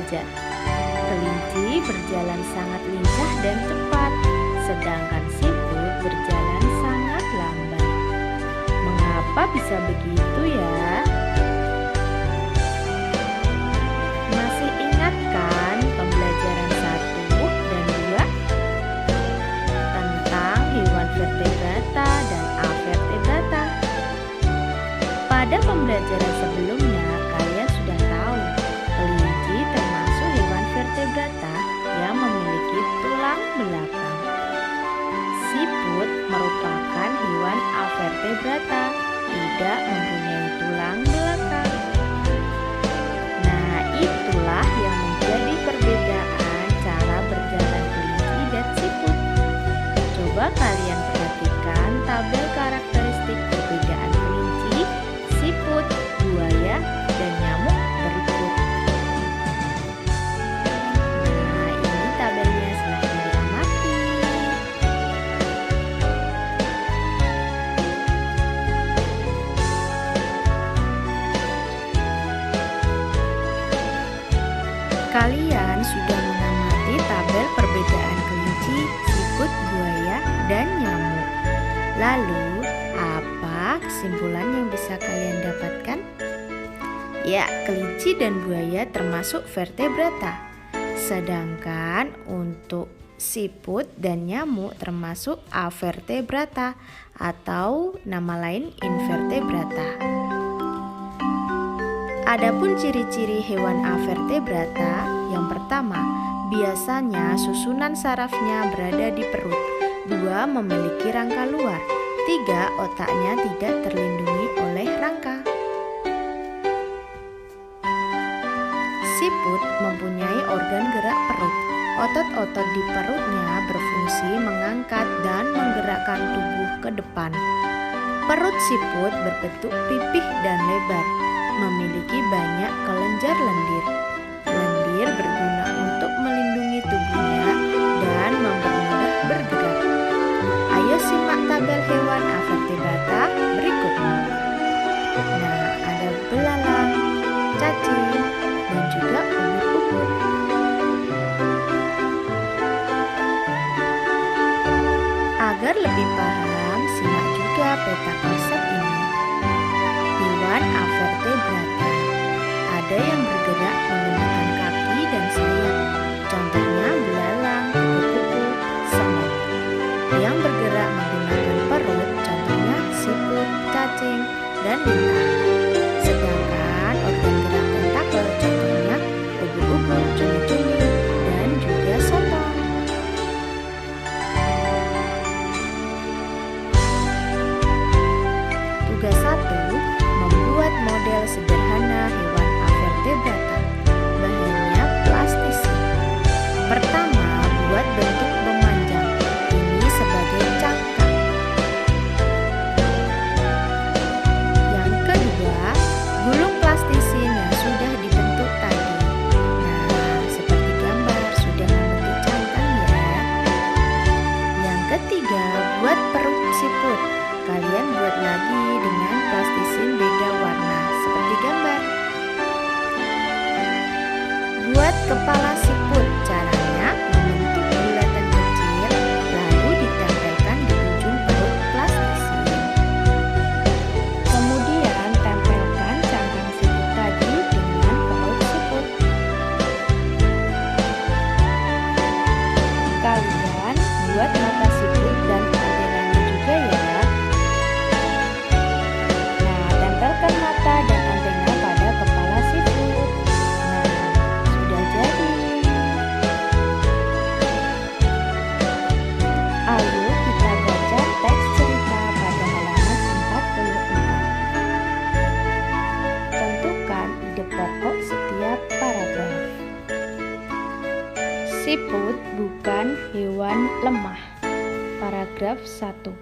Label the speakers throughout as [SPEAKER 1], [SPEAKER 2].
[SPEAKER 1] saja. Kelinci berjalan sangat lincah dan cepat, sedangkan siput berjalan sangat lambat. Mengapa bisa begitu ya? Masih ingat kan pembelajaran 1 dan 2 tentang hewan vertebrata dan avertebrata? Pada pembelajaran sebelumnya, kalian sudah tahu kelinci termasuk hewan vertebrata yang memiliki tulang belakang. Siput merupakan hewan avertebrata, tidak mempunyai tulang belakang. Nah, itulah yang menjadi perbedaan cara berjalan kelinci dan siput. Coba kalian perhatikan tabel karakteristik perbedaan kelinci, siput, buaya, dan nyamuk berikut. Nah, ini tabelnya, silahkan diamati. Kalian sudah mengamati tabel perbedaan kelinci, siput, buaya, dan nyamuk. Lalu, apa kesimpulan yang bisa kalian dapatkan? Ya, kelinci dan buaya termasuk vertebrata. Sedangkan untuk siput dan nyamuk termasuk avertebrata atau nama lain invertebrata. Adapun ciri-ciri hewan avertebrata, yang pertama, biasanya susunan sarafnya berada di perut. 2. Memiliki rangka luar. 3. Otaknya tidak terlindungi oleh rangka. Siput mempunyai organ gerak perut. Otot-otot di perutnya berfungsi mengangkat dan menggerakkan tubuh ke depan. Perut siput berbentuk pipih dan lebar, memiliki banyak kelenjar lendir. Lendir berguna untuk melindungi tubuhnya dan mempermudah bergerak. Ayo simak tabel hewan avertebrata berikut. Nah, ada belalang, cacing, dan juga ubur-ubur. Agar lebih paham, simak juga peta konsep ini. Hewan avertebrata. Ada yang bergerak menggunakan kaki dan sayap, contohnya belalang, kupu-kupu, semut. Yang bergerak menggunakan perut, contohnya siput, cacing, dan lintah. Sedangkan organ gerak tentakel, contohnya ubur-ubur, cumi-cumi, dan juga sotong. Tugas 1, membuat model sederhana hewan avertebrata. Bahannya plastisin. Pertama, buat bentuk memanjang. Ini sebagai cangkang. Yang kedua, gulung plastisin yang sudah dibentuk tadi. Nah, seperti gambar sudah membentuk cangkang ya. Yang ketiga, buat perut siput. Kalian buat lagi dengan plastisin beda warna seperti gambar. Buat kepala siput, caranya membentuk bulatan kecil lalu ditempelkan di ujung perut plastisin. Kemudian tempelkan cangkang siput tadi dengan perut siput. Kalian buat mata siput dan antenanya juga ya. Tempelkan mata dan antena pada kepala siput. Nah, sudah jadi. Ayo kita baca teks cerita pada halaman 44. Tentukan ide pokok setiap paragraf. Siput bukan hewan lemah. Paragraf 1.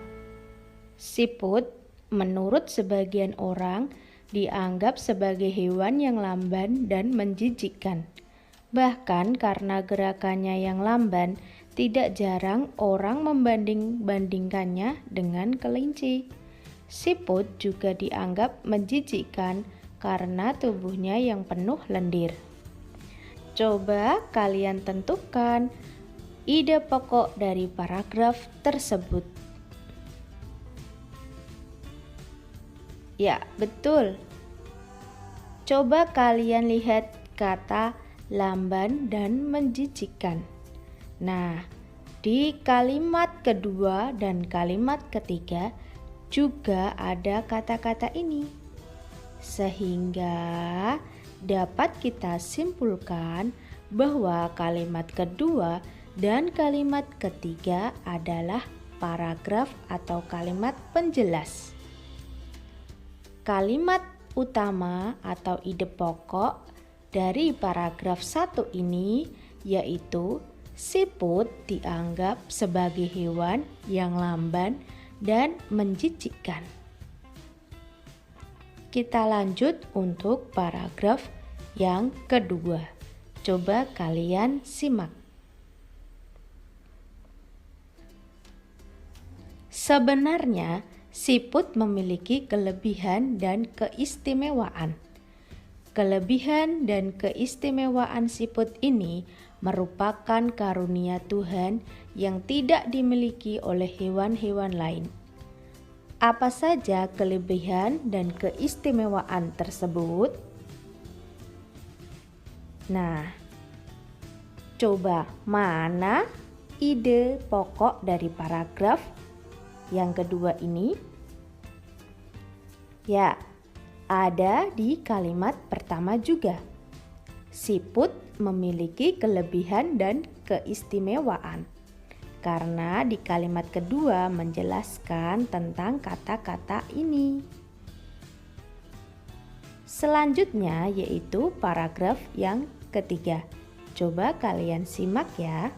[SPEAKER 1] Siput menurut sebagian orang dianggap sebagai hewan yang lamban dan menjijikkan. Bahkan karena gerakannya yang lamban, tidak jarang orang membanding-bandingkannya dengan kelinci. Siput juga dianggap menjijikkan karena tubuhnya yang penuh lendir. Coba kalian tentukan ide pokok dari paragraf tersebut. Ya, betul. Coba kalian lihat kata lamban dan menjijikkan. Nah, di kalimat kedua dan kalimat ketiga juga ada kata-kata ini. Sehingga dapat kita simpulkan bahwa kalimat kedua dan kalimat ketiga adalah paragraf atau kalimat penjelas. Kalimat utama atau ide pokok dari paragraf 1 ini yaitu siput dianggap sebagai hewan yang lamban dan menjijikkan. Kita lanjut untuk paragraf yang kedua. Coba kalian simak. Sebenarnya siput memiliki kelebihan dan keistimewaan. Kelebihan dan keistimewaan siput ini merupakan karunia Tuhan yang tidak dimiliki oleh hewan-hewan lain. Apa saja kelebihan dan keistimewaan tersebut? Nah, coba mana ide pokok dari paragraf yang kedua ini? Ya, ada di kalimat pertama juga. Siput memiliki kelebihan dan keistimewaan. Karena di kalimat kedua menjelaskan tentang kata-kata ini. Selanjutnya yaitu paragraf yang ketiga. Coba kalian simak ya.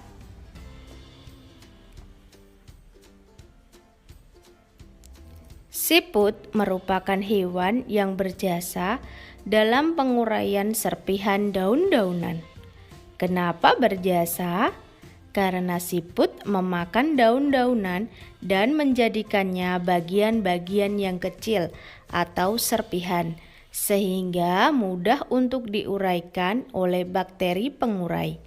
[SPEAKER 1] Siput merupakan hewan yang berjasa dalam penguraian serpihan daun-daunan. Kenapa berjasa? Karena siput memakan daun-daunan dan menjadikannya bagian-bagian yang kecil atau serpihan, sehingga mudah untuk diuraikan oleh bakteri pengurai.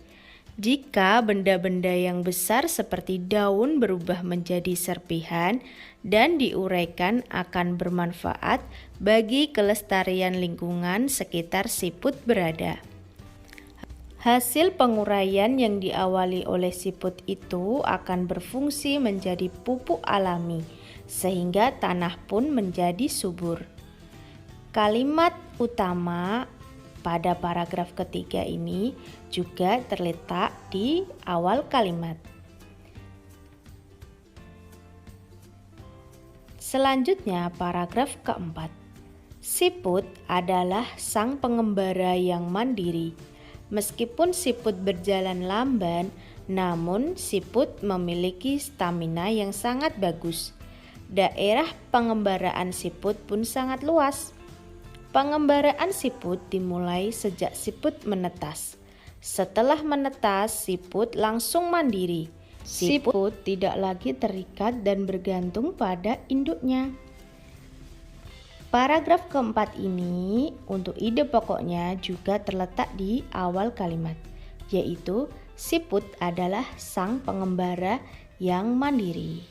[SPEAKER 1] Jika benda-benda yang besar seperti daun berubah menjadi serpihan dan diuraikan akan bermanfaat bagi kelestarian lingkungan sekitar siput berada. Hasil penguraian yang diawali oleh siput itu akan berfungsi menjadi pupuk alami, sehingga tanah pun menjadi subur. Kalimat utama pada paragraf ketiga ini juga terletak di awal kalimat. Selanjutnya paragraf keempat. Siput adalah sang pengembara yang mandiri. Meskipun siput berjalan lamban, namun siput memiliki stamina yang sangat bagus. Daerah pengembaraan siput pun sangat luas. Pengembaraan siput dimulai sejak siput menetas. Setelah menetas, siput langsung mandiri. Siput tidak lagi terikat dan bergantung pada induknya. Paragraf keempat ini untuk ide pokoknya juga terletak di awal kalimat, yaitu siput adalah sang pengembara yang mandiri.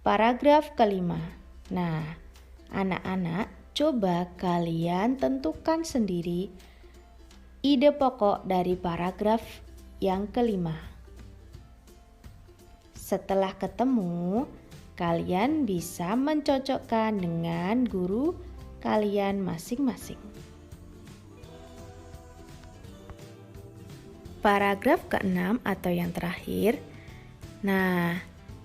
[SPEAKER 1] Paragraf kelima. Nah, anak-anak, coba kalian tentukan sendiri ide pokok dari paragraf yang kelima. Setelah ketemu, kalian bisa mencocokkan dengan guru kalian masing-masing. Paragraf keenam atau yang terakhir. Nah,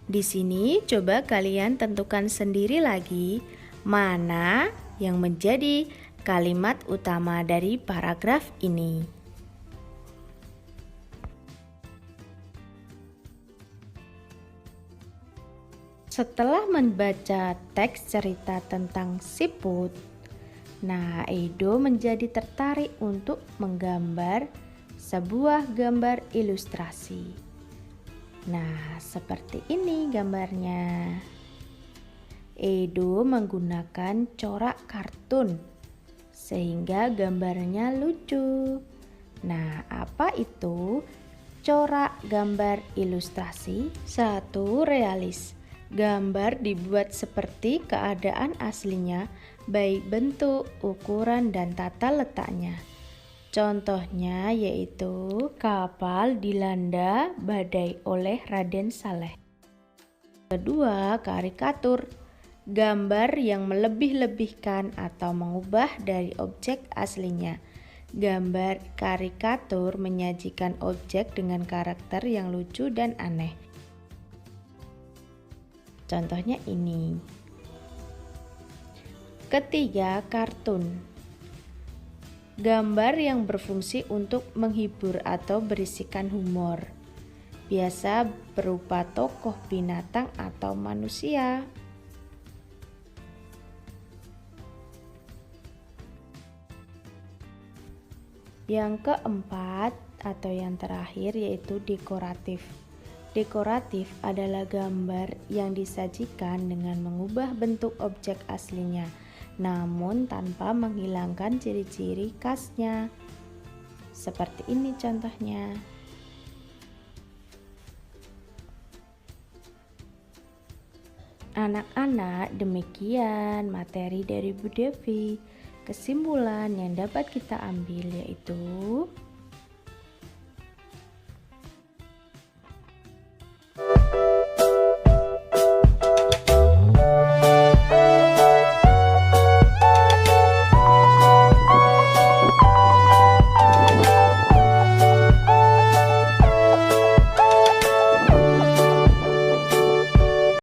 [SPEAKER 1] di sini coba kalian tentukan sendiri lagi mana yang menjadi kalimat utama dari paragraf ini. Setelah membaca teks cerita tentang siput, nah Edo menjadi tertarik untuk menggambar sebuah gambar ilustrasi. Nah, seperti ini gambarnya. Edo menggunakan corak kartun sehingga gambarnya lucu. Nah, apa itu corak gambar ilustrasi? 1. Realis. Gambar dibuat seperti keadaan aslinya, baik bentuk, ukuran, dan tata letaknya. Contohnya yaitu kapal dilanda badai oleh Raden Saleh. Kedua, karikatur. Gambar yang melebih-lebihkan atau mengubah dari objek aslinya. Gambar karikatur menyajikan objek dengan karakter yang lucu dan aneh. Contohnya ini. Ketiga, kartun. Gambar yang berfungsi untuk menghibur atau berisikan humor. Biasa berupa tokoh binatang atau manusia. Yang keempat atau yang terakhir yaitu dekoratif. Dekoratif adalah gambar yang disajikan dengan mengubah bentuk objek aslinya, namun tanpa menghilangkan ciri-ciri khasnya. Seperti ini contohnya. Anak-anak, demikian materi dari Bu Devi. Kesimpulan yang dapat kita ambil yaitu